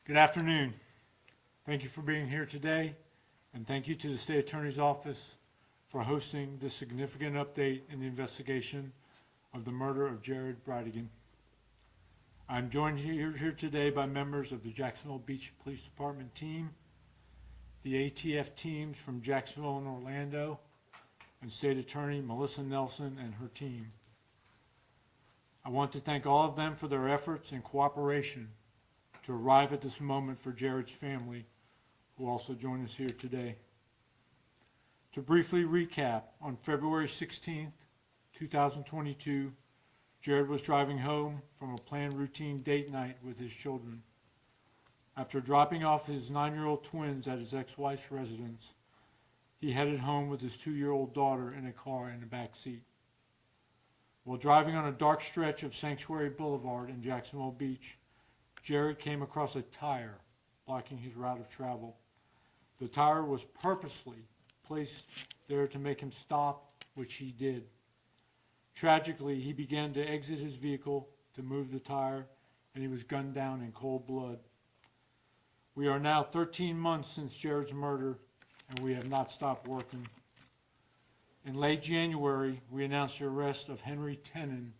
Good afternoon. Thank you for being here today, and thank you to the State Attorney's Office for hosting this significant update in the investigation of the murder of Jared Bridegan. I'm joined here today by members of the Jacksonville Beach Police Department team, the ATF teams from Jacksonville and Orlando, and State Attorney Melissa Nelson and her team. I want to thank all of them for their efforts and cooperation to arrive at this moment for Jared's family, who also join us here today. To briefly recap, on February 16th, 2022, Jared was driving home from a planned routine date night with his children. After dropping off his 9-year-old twins at his ex-wife's residence, he headed home with his 2-year-old daughter in a car in the back seat. While driving on a dark stretch of Sanctuary Boulevard in Jacksonville Beach, Jared came across a tire blocking his route of travel. The tire was purposely placed there to make him stop, which he did. Tragically, he began to exit his vehicle to move the tire, and he was gunned down in cold blood. We are now 13 months since Jared's murder, and we have not stopped working. In late January, we announced the arrest of Henry Tenen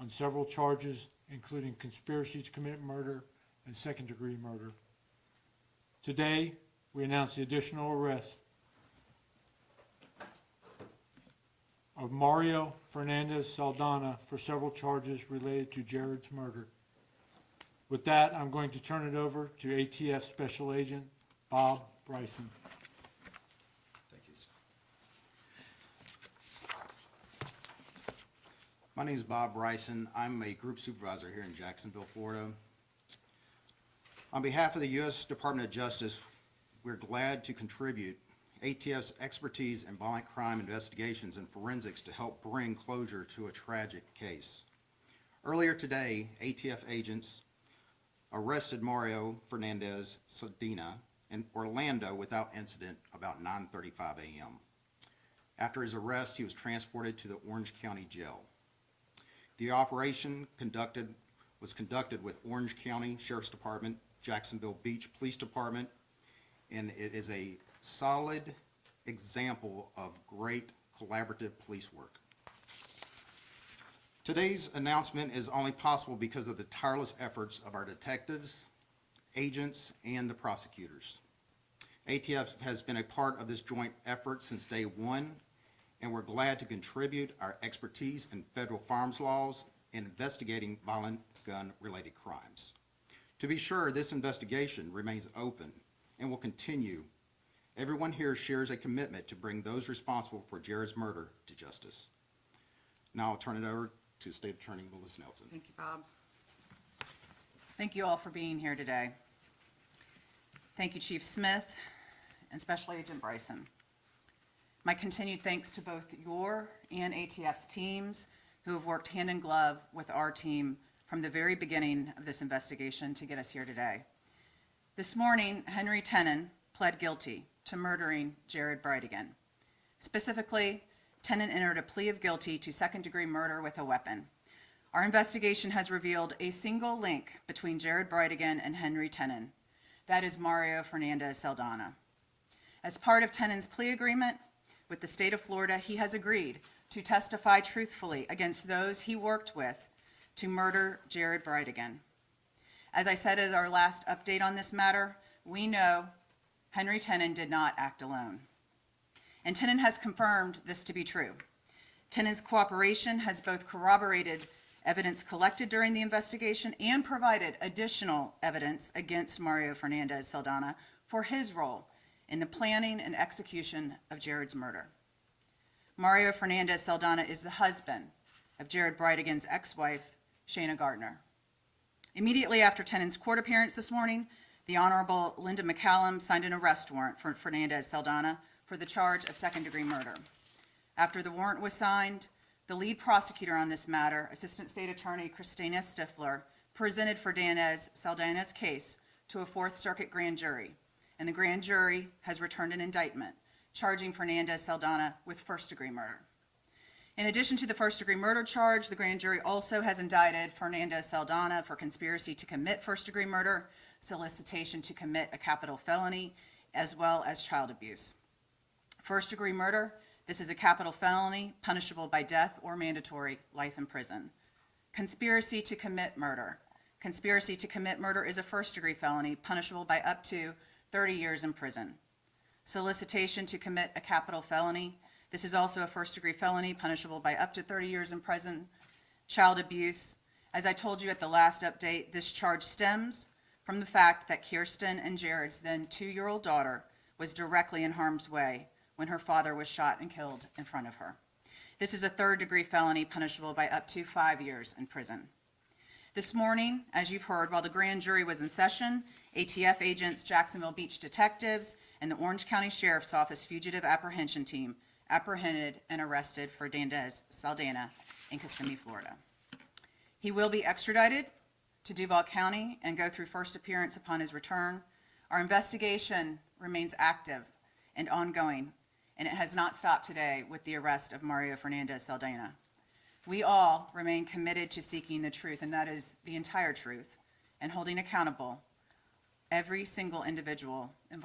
on several charges, including conspiracy to commit murder and second-degree murder. Today, we announce the additional arrest of Mario Fernandez Saldana for several charges related to Jared's murder. With that, I'm going to turn it over to ATF Special Agent Bob Bryson. Thank you, sir. My name is Bob Bryson. I'm a group supervisor here in Jacksonville, Florida. On behalf of the U.S. Department of Justice, we're glad to contribute ATF's expertise in violent crime investigations and forensics to help bring closure to a tragic case. Earlier today, ATF agents arrested Mario Fernandez Saldana in Orlando without incident about 9:35 a.m. After his arrest, he was transported to the Orange County Jail. The operation was conducted with Orange County Sheriff's Department, Jacksonville Beach Police Department, and it is a solid example of great collaborative police work. Today's announcement is only possible because of the tireless efforts of our detectives, agents, and the prosecutors. ATF has been a part of this joint effort since day one, and we're glad to contribute our expertise in federal firearms laws and investigating violent gun-related crimes. To be sure, this investigation remains open and will continue. Everyone here shares a commitment to bring those responsible for Jared's murder to justice. Now I'll turn it over to State Attorney Melissa Nelson. Thank you, Bob. Thank you all for being here today. Thank you, Chief Smith and Special Agent Bryson. My continued thanks to both your and ATF's teams who have worked hand in glove with our team from the very beginning of this investigation to get us here today. This morning, Henry Tenen pled guilty to murdering Jared Bridegan. Specifically, Tenen entered a plea of guilty to second-degree murder with a weapon. Our investigation has revealed a single link between Jared Bridegan and Henry Tenen. That is Mario Fernandez Saldana. As part of Tenen's plea agreement with the state of Florida, he has agreed to testify truthfully against those he worked with to murder Jared Bridegan. As I said at our last update on this matter, we know Henry Tenen did not act alone. And Tenen has confirmed this to be true. Tenen's cooperation has both corroborated evidence collected during the investigation and provided additional evidence against Mario Fernandez Saldana for his role in the planning and execution of Jared's murder. Mario Fernandez Saldana is the husband of Jared Bridegan's ex-wife, Shayna Gardner. Immediately after Tenen's court appearance this morning, the Honorable Linda McCallum signed an arrest warrant for Fernandez Saldana for the charge of second-degree murder. After the warrant was signed, the lead prosecutor on this matter, Assistant State Attorney Christina Stifler, presented Fernandez Saldana's case to a Fourth Circuit grand jury, and the grand jury has returned an indictment charging Fernandez Saldana with first-degree murder. In addition to the first-degree murder charge, the grand jury also has indicted Fernandez Saldana for conspiracy to commit first-degree murder, solicitation to commit a capital felony, as well as child abuse. First-degree murder, this is a capital felony punishable by death or mandatory life in prison. Conspiracy to commit murder. Conspiracy to commit murder is a first-degree felony punishable by up to 30 years in prison. Solicitation to commit a capital felony. This is also a first-degree felony punishable by up to 30 years in prison. Child abuse. As I told you at the last update, this charge stems from the fact that Kirsten and Jared's then 2-year-old daughter was directly in harm's way when her father was shot and killed in front of her. This is a third-degree felony punishable by up to 5 years in prison. This morning, as you've heard, while the grand jury was in session, ATF agents, Jacksonville Beach detectives, and the Orange County Sheriff's Office Fugitive Apprehension Team apprehended and arrested Fernandez Saldana in Kissimmee, Florida. He will be extradited to Duval County and go through first appearance upon his return. Our investigation remains active and ongoing, and it has not stopped today with the arrest of Mario Fernandez Saldana. We all remain committed to seeking the truth, and that is the entire truth, and holding accountable every single individual involved.